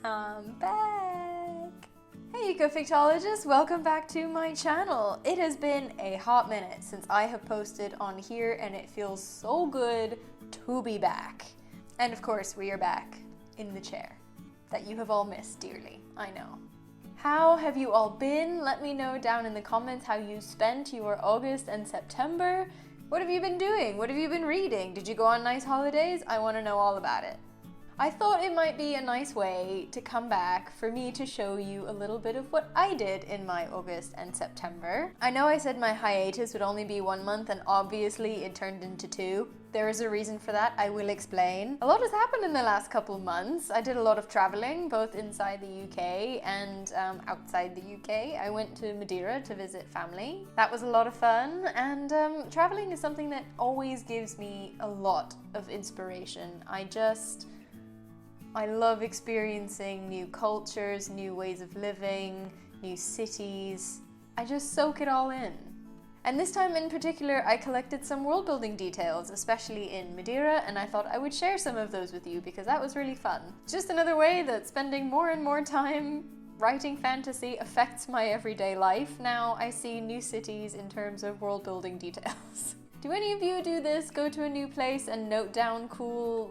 I'm back! Hey ecofictologists, welcome back to my channel. It has been a hot minute since I have posted on here and it feels so good to be back. And of course we are back in the chair that you have all missed dearly, I know. How have you all been? Let me know down in the comments how you spent your August and September. What have you been doing? What have you been reading? Did you go on nice holidays? I want to know all about it. I thought it might be a nice way to come back for me to show you a little bit of what I did in my August and September. I know I said my hiatus would only be 1 month and obviously it turned into 2. There is a reason for that, I will explain. A lot has happened in the last couple months. I did a lot of traveling, both inside the UK and outside the UK. I went to Madeira to visit family. That was a lot of fun, and traveling is something that always gives me a lot of inspiration. I love experiencing new cultures, new ways of living, new cities. I just soak it all in. And this time in particular, I collected some world building details, especially in Madeira, and I thought I would share some of those with you because that was really fun. Just another way that spending more and more time writing fantasy affects my everyday life. Now I see new cities in terms of world building details. Do any of you do this? Go to a new place and note down cool,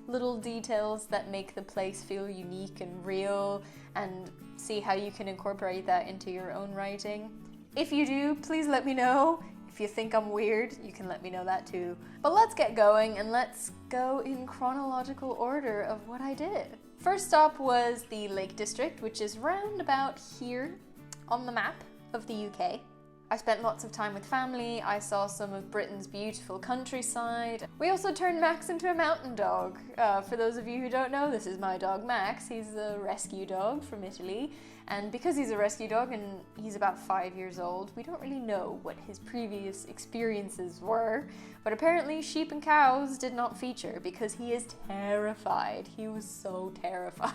little details that make the place feel unique and real, and see how you can incorporate that into your own writing? If you do, please let me know. If you think I'm weird, you can let me know that too. But let's get going and let's go in chronological order of what I did. First stop was the Lake District, which is round about here on the map of the UK. I spent lots of time with family. I saw some of Britain's beautiful countryside. We also turned Max into a mountain dog. For those of you who don't know, this is my dog Max. He's a rescue dog from Italy. And because he's a rescue dog and he's about 5 years old, we don't really know what his previous experiences were. But apparently sheep and cows did not feature because he is terrified. He was so terrified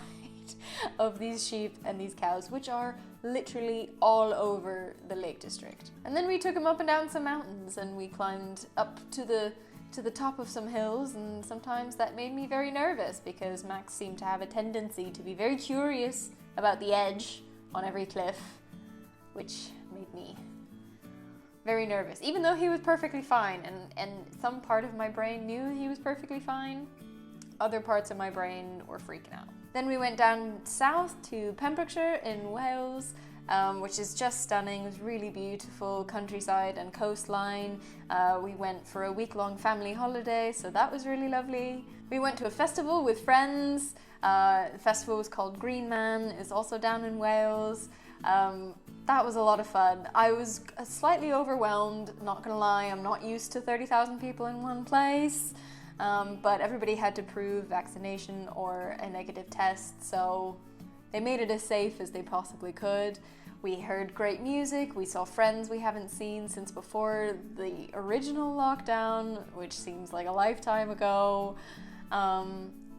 of these sheep and these cows, which are literally all over the Lake District. And then we took him up and down some mountains and we climbed up to the top of some hills, and sometimes that made me very nervous because Max seemed to have a tendency to be very curious about the edge on every cliff, which made me very nervous, even though he was perfectly fine, and some part of my brain knew he was perfectly fine. Other parts of my brain were freaking out. Then we went down south to Pembrokeshire in Wales, which is just stunning. It was really beautiful countryside and coastline. We went for a week-long family holiday, so that was really lovely. We went to a festival with friends. The festival was called Greenman. It's also down in Wales. That was a lot of fun. I was slightly overwhelmed, not gonna lie. I'm not used to 30,000 people in one place. But everybody had to prove vaccination or a negative test, so they made it as safe as they possibly could. We heard great music, we saw friends we haven't seen since before the original lockdown, which seems like a lifetime ago.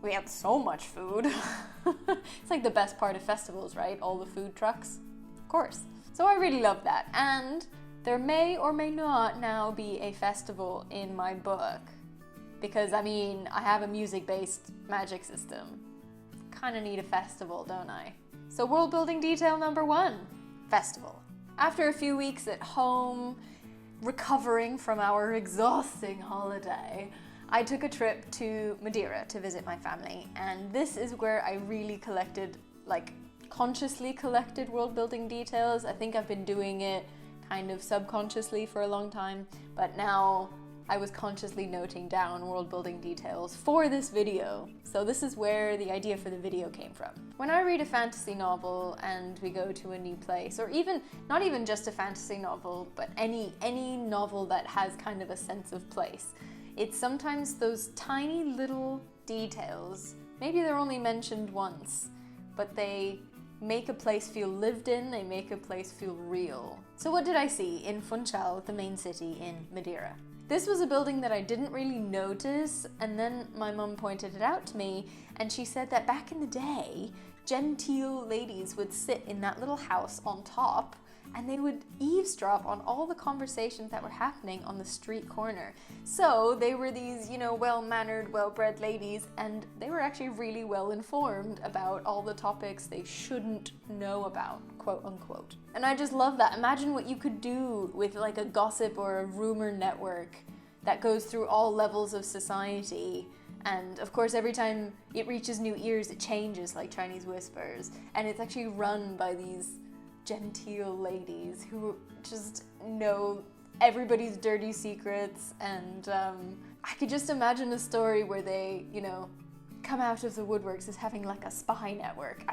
We had so much food. It's like the best part of festivals, right? All the food trucks, of course. So I really loved that, and there may or may not now be a festival in my book. Because, I mean, I have a music-based magic system. Kind of need a festival, don't I? So world building detail number 1, festival. After a few weeks at home, recovering from our exhausting holiday, I took a trip to Madeira to visit my family. And this is where I really consciously collected world building details. I think I've been doing it kind of subconsciously for a long time, but now I was consciously noting down world building details for this video. So this is where the idea for the video came from. When I read a fantasy novel and we go to a new place, or even, not even just a fantasy novel, but any novel that has kind of a sense of place, it's sometimes those tiny little details, maybe they're only mentioned once, but they make a place feel lived in, they make a place feel real. So what did I see in Funchal, the main city in Madeira? This was a building that I didn't really notice, and then my mum pointed it out to me, and she said that back in the day, genteel ladies would sit in that little house on top, and they would eavesdrop on all the conversations that were happening on the street corner. So they were these, well-mannered, well-bred ladies, and they were actually really well-informed about all the topics they shouldn't know about, quote unquote. And I just love that. Imagine what you could do with like a gossip or a rumor network that goes through all levels of society. And of course, every time it reaches new ears, it changes, like Chinese whispers. And it's actually run by these genteel ladies who just know everybody's dirty secrets. And I could just imagine a story where they, come out of the woodworks as having like a spy network.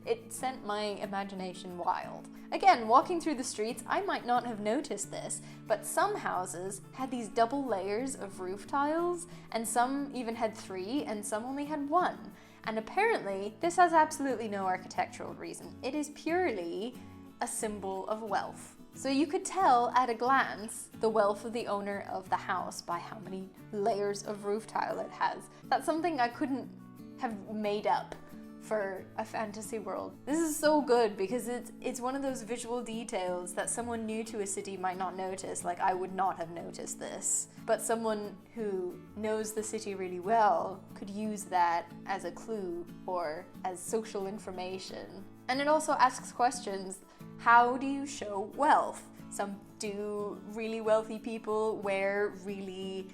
It sent my imagination wild. Again, walking through the streets, I might not have noticed this, but some houses had these double layers of roof tiles, and some even had 3, and some only had 1. And apparently, this has absolutely no architectural reason. It is purely a symbol of wealth. So you could tell at a glance the wealth of the owner of the house by how many layers of roof tile it has. That's something I couldn't have made up for a fantasy world. This is so good because it's one of those visual details that someone new to a city might not notice. Like, I would not have noticed this, but someone who knows the city really well could use that as a clue or as social information. And it also asks questions. How do you show wealth? Do really wealthy people wear really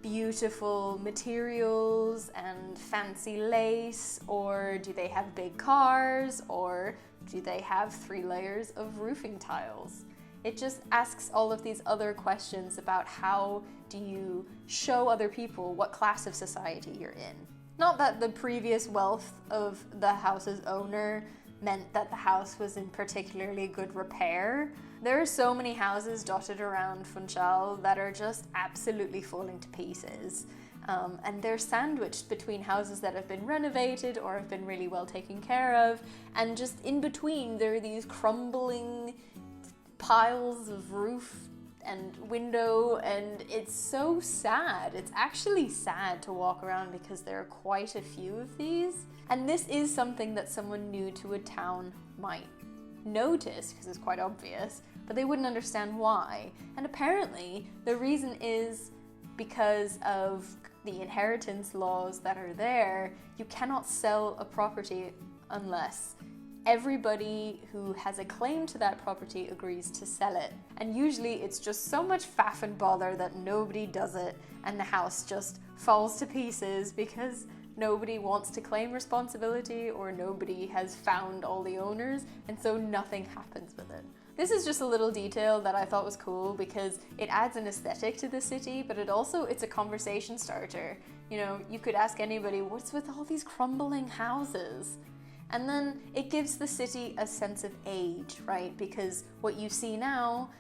beautiful materials and fancy lace, or do they have big cars, or do they have 3 layers of roofing tiles? It just asks all of these other questions about how do you show other people what class of society you're in. Not that the previous wealth of the house's owner meant that the house was in particularly good repair. There are so many houses dotted around Funchal that are just absolutely falling to pieces. And they're sandwiched between houses that have been renovated or have been really well taken care of. And just in between, there are these crumbling piles of roof and window, and it's so sad. It's actually sad to walk around because there are quite a few of these. And this is something that someone new to a town might notice because it's quite obvious, but they wouldn't understand why. And apparently the reason is because of the inheritance laws that are there. You cannot sell a property unless everybody who has a claim to that property agrees to sell it. And usually it's just so much faff and bother that nobody does it, and the house just falls to pieces because nobody wants to claim responsibility or nobody has found all the owners, and so nothing happens with it. This is just a little detail that I thought was cool because it adds an aesthetic to the city, but it's a conversation starter. You could ask anybody, what's with all these crumbling houses? And then it gives the city a sense of age, right? Because what you see now,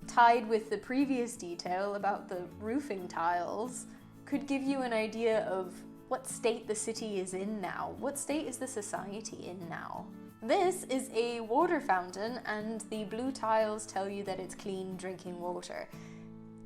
tied with the previous detail about the roofing tiles, could give you an idea of what state the city is in now. What state is the society in now? This is a water fountain, and the blue tiles tell you that it's clean drinking water.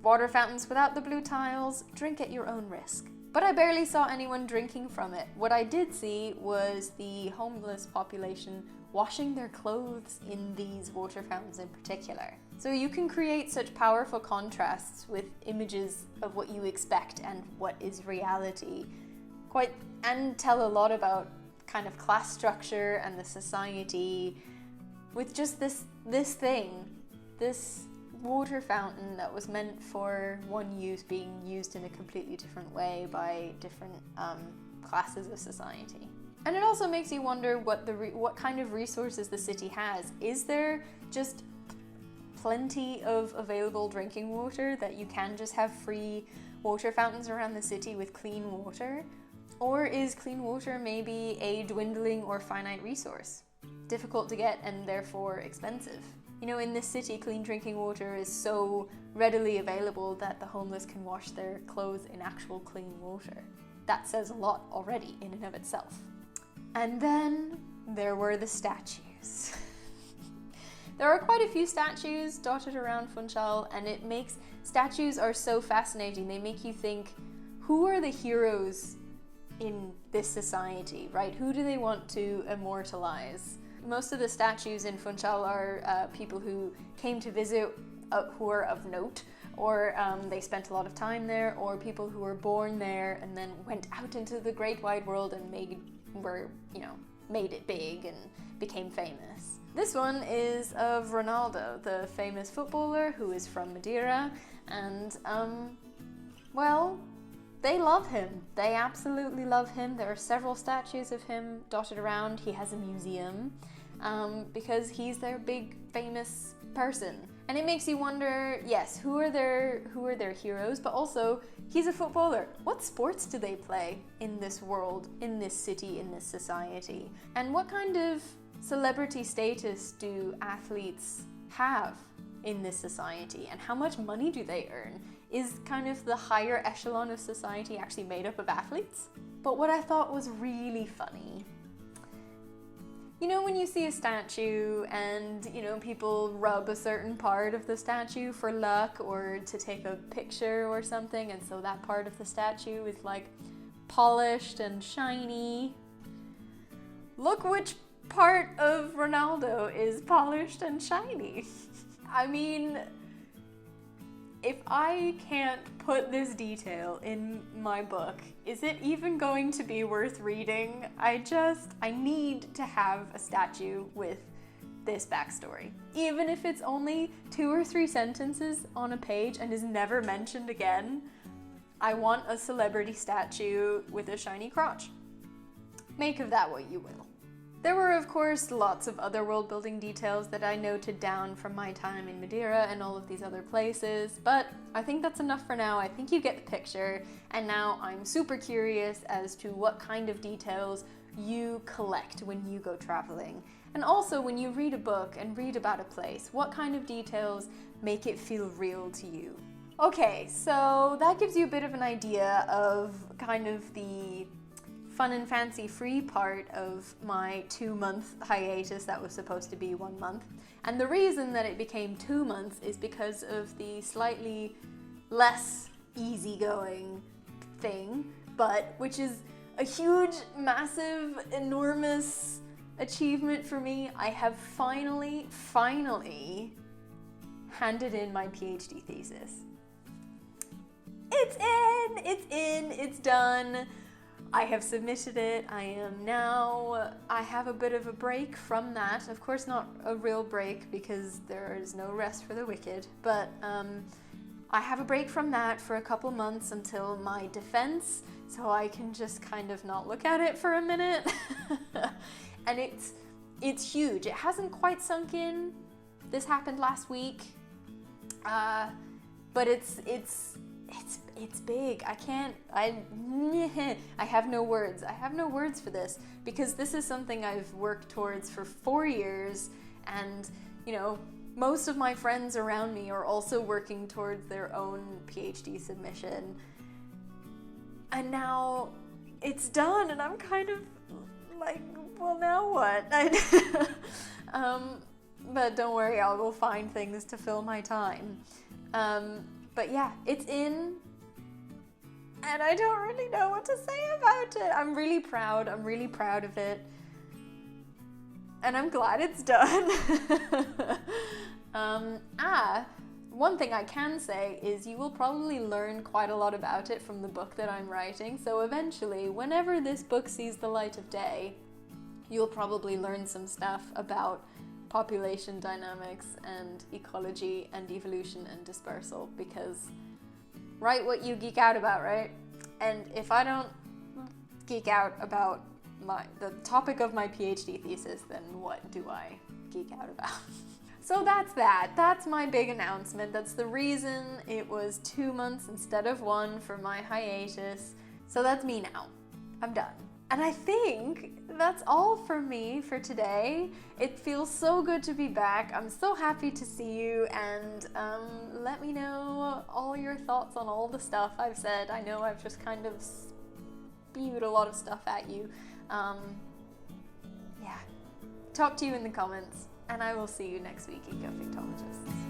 Water fountains without the blue tiles, drink at your own risk. But I barely saw anyone drinking from it. What I did see was the homeless population washing their clothes in these water fountains in particular. So you can create such powerful contrasts with images of what you expect and what is reality, and tell a lot about kind of class structure and the society with just this water fountain that was meant for one use being used in a completely different way by different classes of society. And it also makes you wonder what kind of resources the city has. Is there just plenty of available drinking water that you can just have free water fountains around the city with clean water? Or is clean water maybe a dwindling or finite resource, difficult to get and therefore expensive? In this city, clean drinking water is so readily available that the homeless can wash their clothes in actual clean water. That says a lot already in and of itself. And then there were the statues. There are quite a few statues dotted around Funchal, and statues are so fascinating. They make you think, who are the heroes in this society, right? Who do they want to immortalize? most of the statues in Funchal are people who came to visit who are of note, or they spent a lot of time there, or people who were born there and then went out into the great wide world and made it big and became famous. This one is of Ronaldo, the famous footballer who is from Madeira, and well, they love him. They absolutely love him. There are several statues of him dotted around. He has a museum because he's their big famous person. And it makes you wonder, yes, who are their heroes, but also he's a footballer. What sports do they play in this world, in this city, in this society? And what kind of celebrity status do athletes have in this society? And how much money do they earn? Is kind of the higher echelon of society actually made up of athletes? But what I thought was really funny, you know, when you see a statue and, you know, people rub a certain part of the statue for luck or to take a picture or something, and so that part of the statue is like polished and shiny. Look which part of Ronaldo is polished and shiny. I mean, if I can't put this detail in my book, is it even going to be worth reading? I need to have a statue with this backstory. Even if it's only 2 or 3 sentences on a page and is never mentioned again, I want a celebrity statue with a shiny crotch. Make of that what you will. There were, of course, lots of other world building details that I noted down from my time in Madeira and all of these other places, but I think that's enough for now. I think you get the picture, and now I'm super curious as to what kind of details you collect when you go traveling. And also, when you read a book and read about a place, what kind of details make it feel real to you? Okay, so that gives you a bit of an idea of kind of the fun and fancy free part of my 2-month hiatus that was supposed to be 1 month. And the reason that it became 2 months is because of the slightly less easygoing thing, but which is a huge, massive, enormous achievement for me. I have finally handed in my PhD thesis. It's done. I have submitted it. I have a bit of a break from that. Of course, not a real break because there is no rest for the wicked, but I have a break from that for a couple months until my defense, so I can just kind of not look at it for a minute. And it's huge. It hasn't quite sunk in. This happened last week, but it's big. I have no words. I have no words for this because this is something I've worked towards for 4 years, and you know, most of my friends around me are also working towards their own PhD submission. And now it's done and I'm kind of like, well, now what? But don't worry, I'll go find things to fill my time. But yeah, it's in, and I don't really know what to say about it. I'm really proud of it, and I'm glad it's done. One thing I can say is you will probably learn quite a lot about it from the book that I'm writing, so eventually, whenever this book sees the light of day, you'll probably learn some stuff about population dynamics and ecology and evolution and dispersal, because write what you geek out about, right? And if I don't geek out about the topic of my PhD thesis, then what do I geek out about? So that's my big announcement. That's the reason it was 2 months instead of 1 for my hiatus. So that's me now. I'm done. And I think that's all for me for today. It feels so good to be back. I'm so happy to see you, and let me know all your thoughts on all the stuff I've said. I know I've just kind of spewed a lot of stuff at you. Yeah. Talk to you in the comments, and I will see you next week, Ecofictologists.